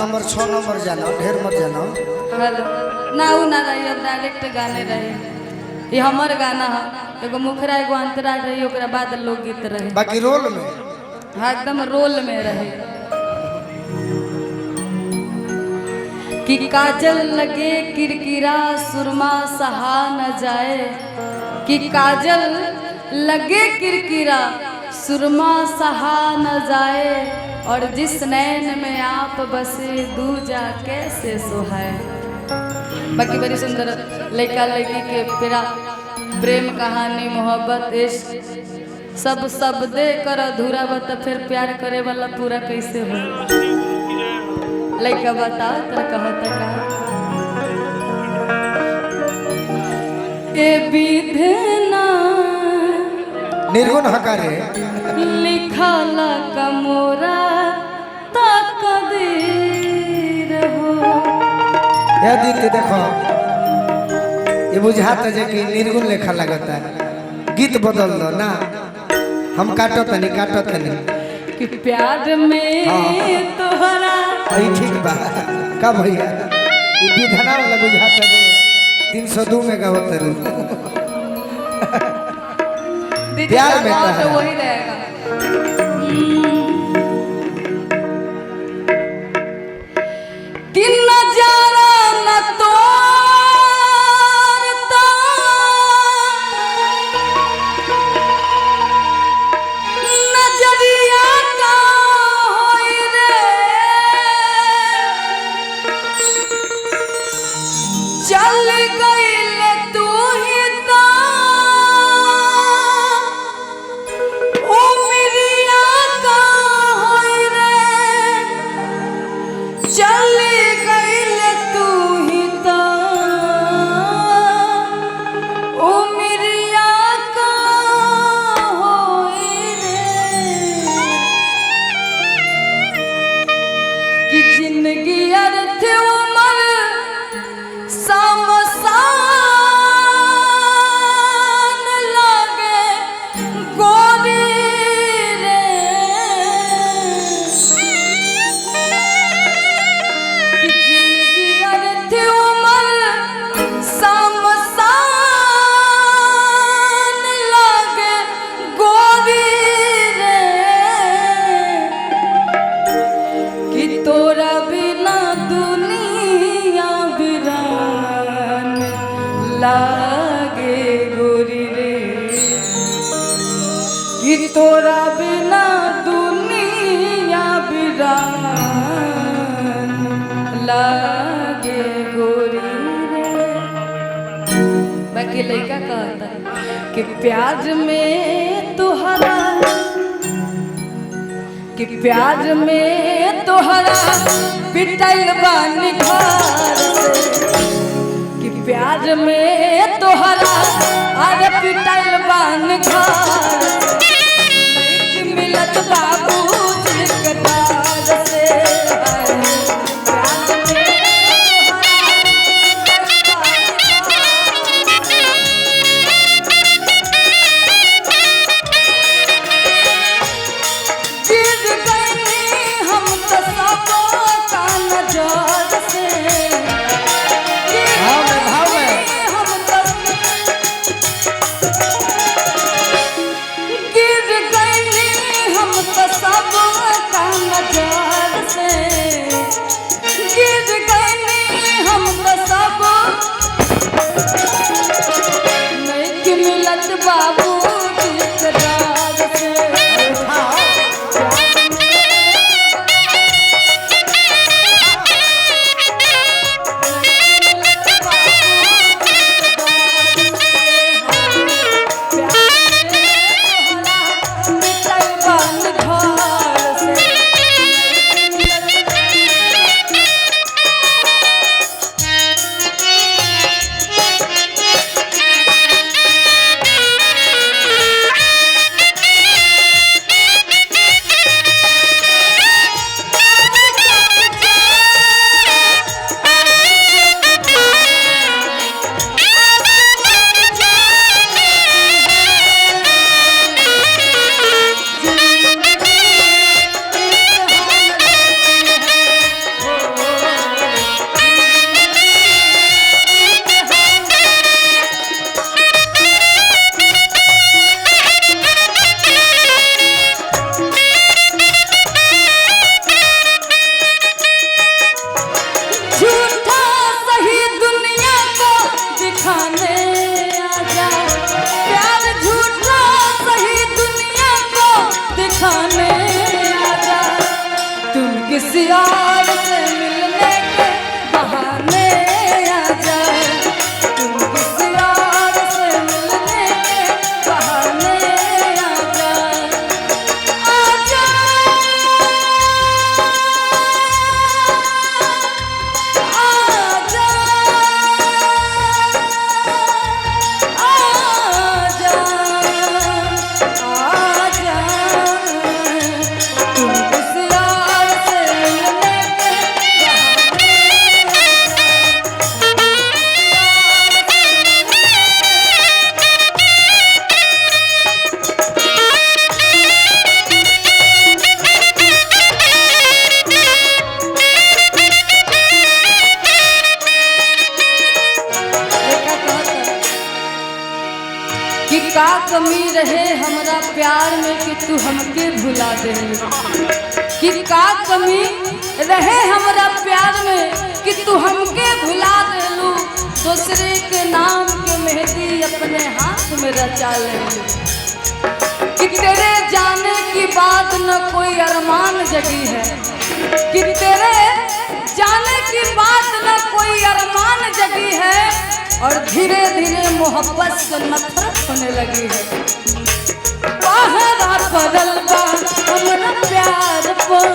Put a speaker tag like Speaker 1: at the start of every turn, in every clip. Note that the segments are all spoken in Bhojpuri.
Speaker 1: नंबर 6 नंबर जानो ढेर मत जानो।
Speaker 2: हेलो ना उ ना रही अब डायरेक्ट गाने रहे। ये हमर गाना है एगो मुखरा एगो अंतरा रही ओकरा बाद लोकगीत रहे।
Speaker 1: बाकी रोल में
Speaker 2: हाँ एकदम रोल में रहे कि काजल लगे किरकिरा सुरमा सहा न जाए कि काजल लगे किरकिरा सुरमा सहा न जाए और जिस नैन में आप बसे दूजा कैसे सुहाए। बाकी बड़ी सुंदर लड़का लड़की के प्रेम कहानी मोहब्बत इश्क सब दे कर अधूरा बता फिर प्यार करे वाला पूरा कैसे हो। लड़का बताओ तो कहता का ए विधना
Speaker 1: निर्गुण हकारे
Speaker 2: लिखला कमोरा तकदीर हो।
Speaker 1: या दीदी देखो ये बुझाता है कि निर्गुण लेखा लगता है। गीत बदल दो ना हम काटो तनी
Speaker 2: कि प्यार में तोहरा
Speaker 1: अरे ठीक बा का भैया ये विधना वाला बुझाता है 302 में गावत रू प्यार में
Speaker 2: तो वही रहेगा। कि नजारा न तोड़ता नजरिया का होई रे चल गईल तू ही ता ओ मिरिया का होई रे चल गईल तू ही ता ओ मिरिया का होई रे कि जिंदगी अर्थ उमर समसान लागे गोरी रे कि जिंदगी अर्थ उमर समसान लागे गोरी रे कि तोरा बिना दुनिया बिरान लागे गोरी रे कि तोरा बिना दुनिया बिरान लागे गोरी रे। बाकी लड़का कहता कि प्यार में तोहरा कि प्यार में तोहरा पिटाइल बानी घर से कि प्यार में तोहरा अरे पिटाइल बानी घर से मिलत बाबू जिकदार से प्यार में गिर गई हम तो सब का नजर से
Speaker 1: भाव में
Speaker 2: हम तो यार से मिलने के बहाने आ जाए, तुम किस यार से मिलने के बहाने आ जाए, आ जाए, आ कि का कमी रहे हमरा प्यार में कि तू हमके भुला दे, कि का कमी रहे हमरा प्यार में कि तू हमके भुला देलू, दूसरे के नाम के मेहंदी अपने हाथ में रचा ले, कि तेरे जाने की बात न कोई अरमान जगी है, कि तेरे जाने की बात न कोई अरमान जगी है, और धीरे धीरे मोहब्बत से नफरत होने लगी है। पहरा पड़ल बा हमरा प्यार पर,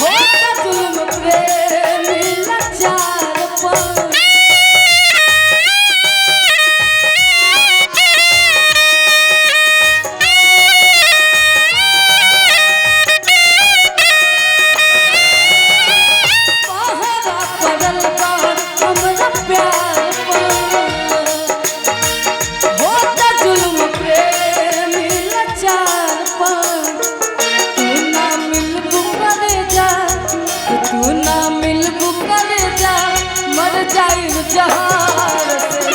Speaker 2: होता जुल्म प्रेमी लाचार पर, पहरा पड़ल बा हमरा प्यार पर, होता जुल्म प्रेमी लाचार पर, तू ना मिलबू करे जा, तू ना मिलबू करे जा, मर जाइब जहार से,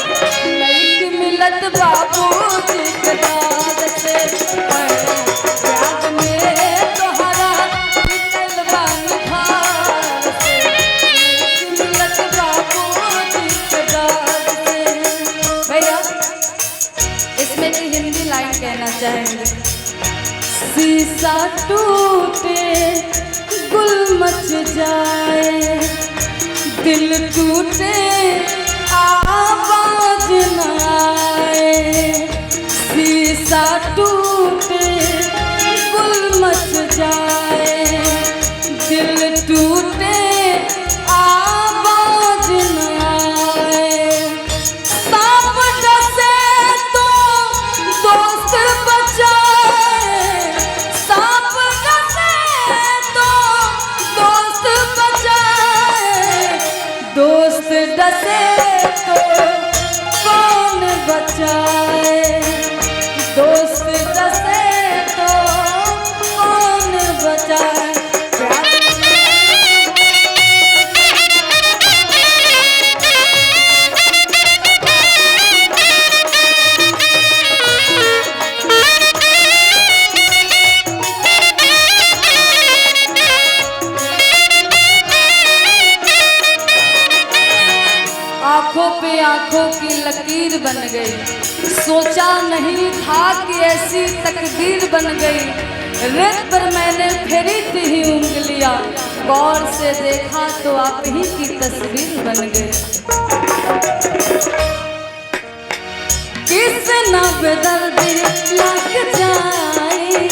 Speaker 2: नहीं मिलत बाबूजी के दाद से, प्यार में तोहरा पिटल बानी भार से, नहीं मिलत बाबूजी के दाद से। भैया इसमें की हिंदी लाइन कहना चाहेंगे, शीशा टूटे गुल मच जाए, दिल टूटे आवाज न आए, शीशा टूटे गुल मच जाए, दिल टूटे आवाज न आए, सांप डसे तो दोस्त बचाए, सांप डसे तो दोस्त बचाए, दोस्त डसे तो कौन बचाए, दोस्त डसे तो कौन बचाए, प्यार आंखों पे आंखों की लकीर बन गई, सोचा नहीं था कि ऐसी तकदीर बन गई, रेत पर मैंने फेरी थी ही उंगलियां, गौर से देखा तो आप ही की तस्वीर बन गई, किस ना बेदर्दी लग जाए,